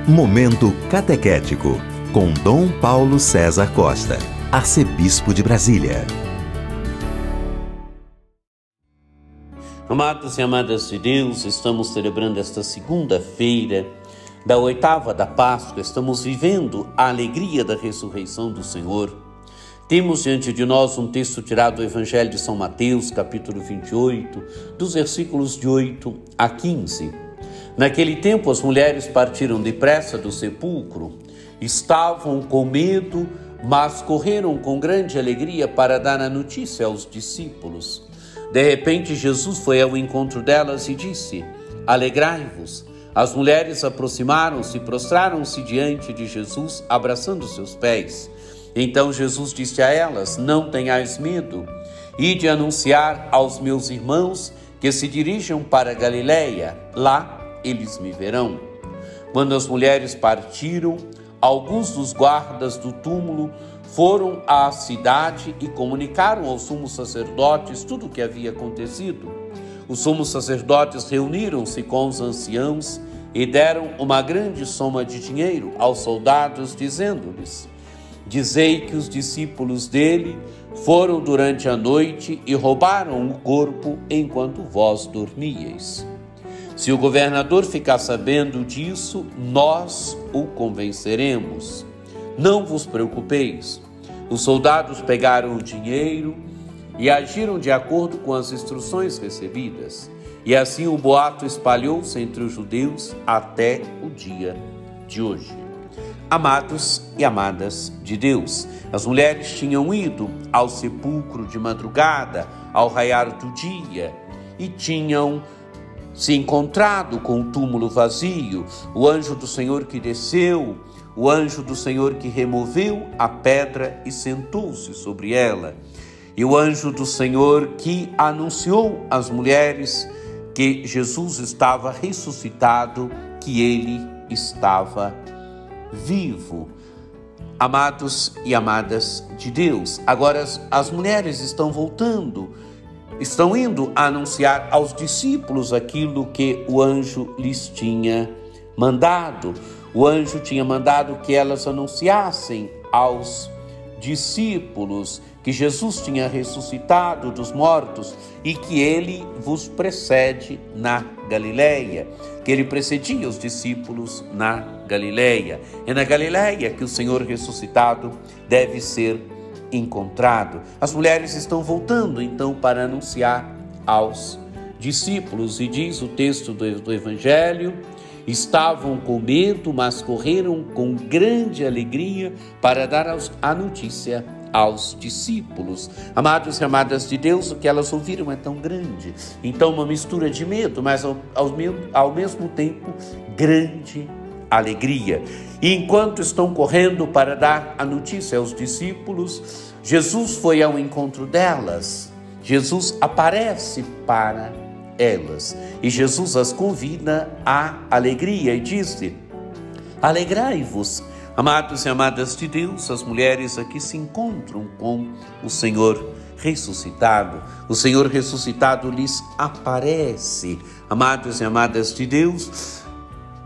Momento Catequético, com Dom Paulo César Costa, arcebispo de Brasília. Amados e amadas de Deus, estamos celebrando esta segunda-feira da oitava da Páscoa, estamos vivendo a alegria da ressurreição do Senhor. Temos diante de nós um texto tirado do Evangelho de São Mateus, capítulo 28, dos versículos de 8 a 15. Naquele tempo, as mulheres partiram depressa do sepulcro, estavam com medo, mas correram com grande alegria para dar a notícia aos discípulos. De repente, Jesus foi ao encontro delas e disse: "Alegrai-vos." As mulheres aproximaram-se e prostraram-se diante de Jesus, abraçando seus pés. Então Jesus disse a elas: "Não tenhais medo, ide anunciar aos meus irmãos que se dirijam para Galiléia, lá eles me verão." Quando as mulheres partiram, alguns dos guardas do túmulo foram à cidade e comunicaram aos sumos sacerdotes tudo o que havia acontecido. Os sumos sacerdotes reuniram-se com os anciãos e deram uma grande soma de dinheiro aos soldados, dizendo-lhes: "Dizei que os discípulos dele foram durante a noite e roubaram o corpo enquanto vós dormíeis. Se o governador ficar sabendo disso, nós o convenceremos. Não vos preocupeis." Os soldados pegaram o dinheiro e agiram de acordo com as instruções recebidas. E assim o boato espalhou-se entre os judeus até o dia de hoje. Amados e amadas de Deus, as mulheres tinham ido ao sepulcro de madrugada, ao raiar do dia, e tinham se encontrado com o túmulo vazio, o anjo do Senhor que desceu, o anjo do Senhor que removeu a pedra e sentou-se sobre ela, e o anjo do Senhor que anunciou às mulheres que Jesus estava ressuscitado, que ele estava vivo. Amados e amadas de Deus, agora as mulheres estão voltando, estão indo a anunciar aos discípulos aquilo que o anjo lhes tinha mandado. O anjo tinha mandado que elas anunciassem aos discípulos que Jesus tinha ressuscitado dos mortos e que ele vos precede na Galileia, que ele precedia os discípulos na Galileia. É na Galileia que o Senhor ressuscitado deve ser encontrado. As mulheres estão voltando então para anunciar aos discípulos, e diz o texto do Evangelho: estavam com medo, mas correram com grande alegria para dar a notícia aos discípulos. Amados e amadas de Deus, o que elas ouviram é tão grande. Então, uma mistura de medo, mas ao mesmo tempo grande alegria. E enquanto estão correndo para dar a notícia aos discípulos, Jesus foi ao encontro delas. Jesus aparece para elas e Jesus as convida à alegria e disse: "Alegrai-vos." Amados e amadas de Deus, as mulheres aqui se encontram com o Senhor ressuscitado. O Senhor ressuscitado lhes aparece. Amados e amadas de Deus,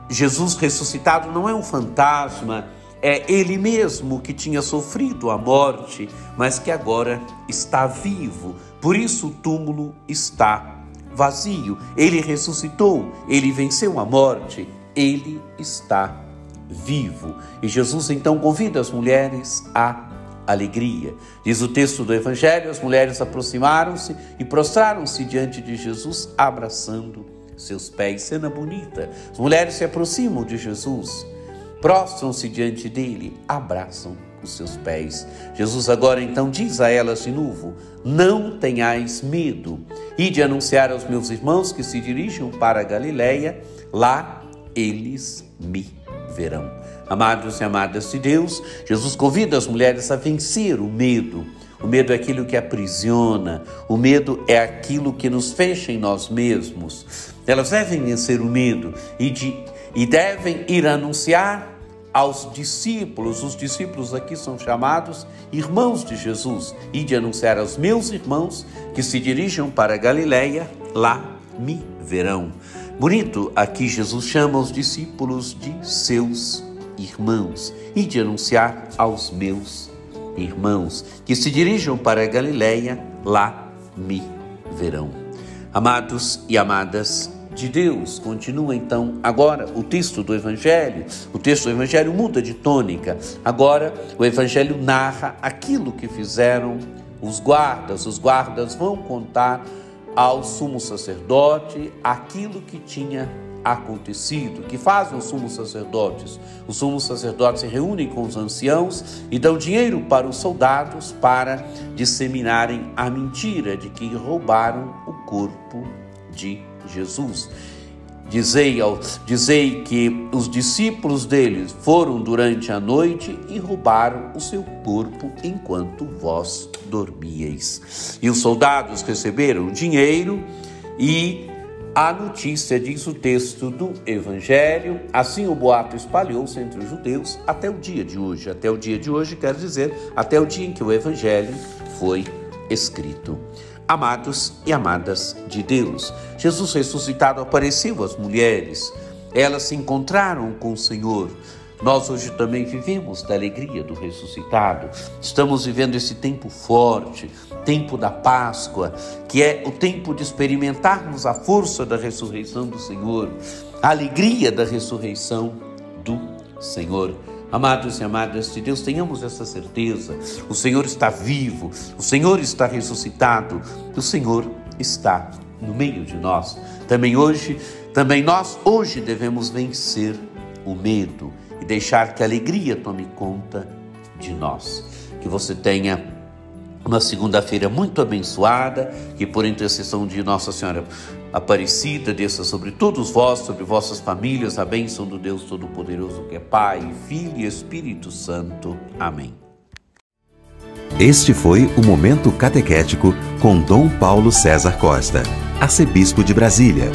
Jesus ressuscitado não é um fantasma, é Ele mesmo que tinha sofrido a morte, mas que agora está vivo. Por isso o túmulo está vazio. Ele ressuscitou, Ele venceu a morte, Ele está vivo. E Jesus então convida as mulheres à alegria. Diz o texto do Evangelho: as mulheres aproximaram-se e prostraram-se diante de Jesus, abraçando seus pés. Cena bonita. As mulheres se aproximam de Jesus, prostram-se diante dele, abraçam os seus pés. Jesus agora então diz a elas de novo: "Não tenhais medo, ide anunciar aos meus irmãos que se dirijam para a Galiléia, lá eles me verão." Amados e amadas de Deus, Jesus convida as mulheres a vencer o medo. O medo é aquilo que aprisiona, o medo é aquilo que nos fecha em nós mesmos. Elas devem vencer o medo e devem ir anunciar aos discípulos. Os discípulos aqui são chamados irmãos de Jesus. E de anunciar aos meus irmãos que se dirijam para a Galiléia, lá me verão. Bonito, aqui Jesus chama os discípulos de seus irmãos e de anunciar aos meus irmãos que se dirijam para a Galileia, lá me verão. Amados e amadas de Deus, continua então agora o texto do Evangelho. O texto do Evangelho muda de tônica. Agora o Evangelho narra aquilo que fizeram os guardas. Os guardas vão contar ao sumo sacerdote aquilo que tinha acontecido. Que fazem os sumos sacerdotes? Os sumos sacerdotes se reúnem com os anciãos e dão dinheiro para os soldados para disseminarem a mentira de que roubaram o corpo de Jesus. Dizei que os discípulos deles foram durante a noite e roubaram o seu corpo enquanto vós dormíeis. E os soldados receberam o dinheiro e a notícia, diz o texto do Evangelho, assim o boato espalhou-se entre os judeus até o dia de hoje. Até o dia de hoje quer dizer até o dia em que o Evangelho foi escrito. Amados e amadas de Deus, Jesus ressuscitado apareceu às mulheres, elas se encontraram com o Senhor. Nós hoje também vivemos da alegria do ressuscitado, estamos vivendo esse tempo forte, tempo da Páscoa, que é o tempo de experimentarmos a força da ressurreição do Senhor, a alegria da ressurreição do Senhor. Amados e amadas de Deus, tenhamos essa certeza. O Senhor está vivo, o Senhor está ressuscitado, o Senhor está no meio de nós. Também nós hoje devemos vencer o medo e deixar que a alegria tome conta de nós. Que você tenha uma segunda-feira muito abençoada, que por intercessão de Nossa Senhora Aparecida desça sobre todos vós, sobre vossas famílias, a bênção do Deus Todo-Poderoso, que é Pai, Filho e Espírito Santo. Amém. Este foi o Momento Catequético com Dom Paulo César Costa, arcebispo de Brasília.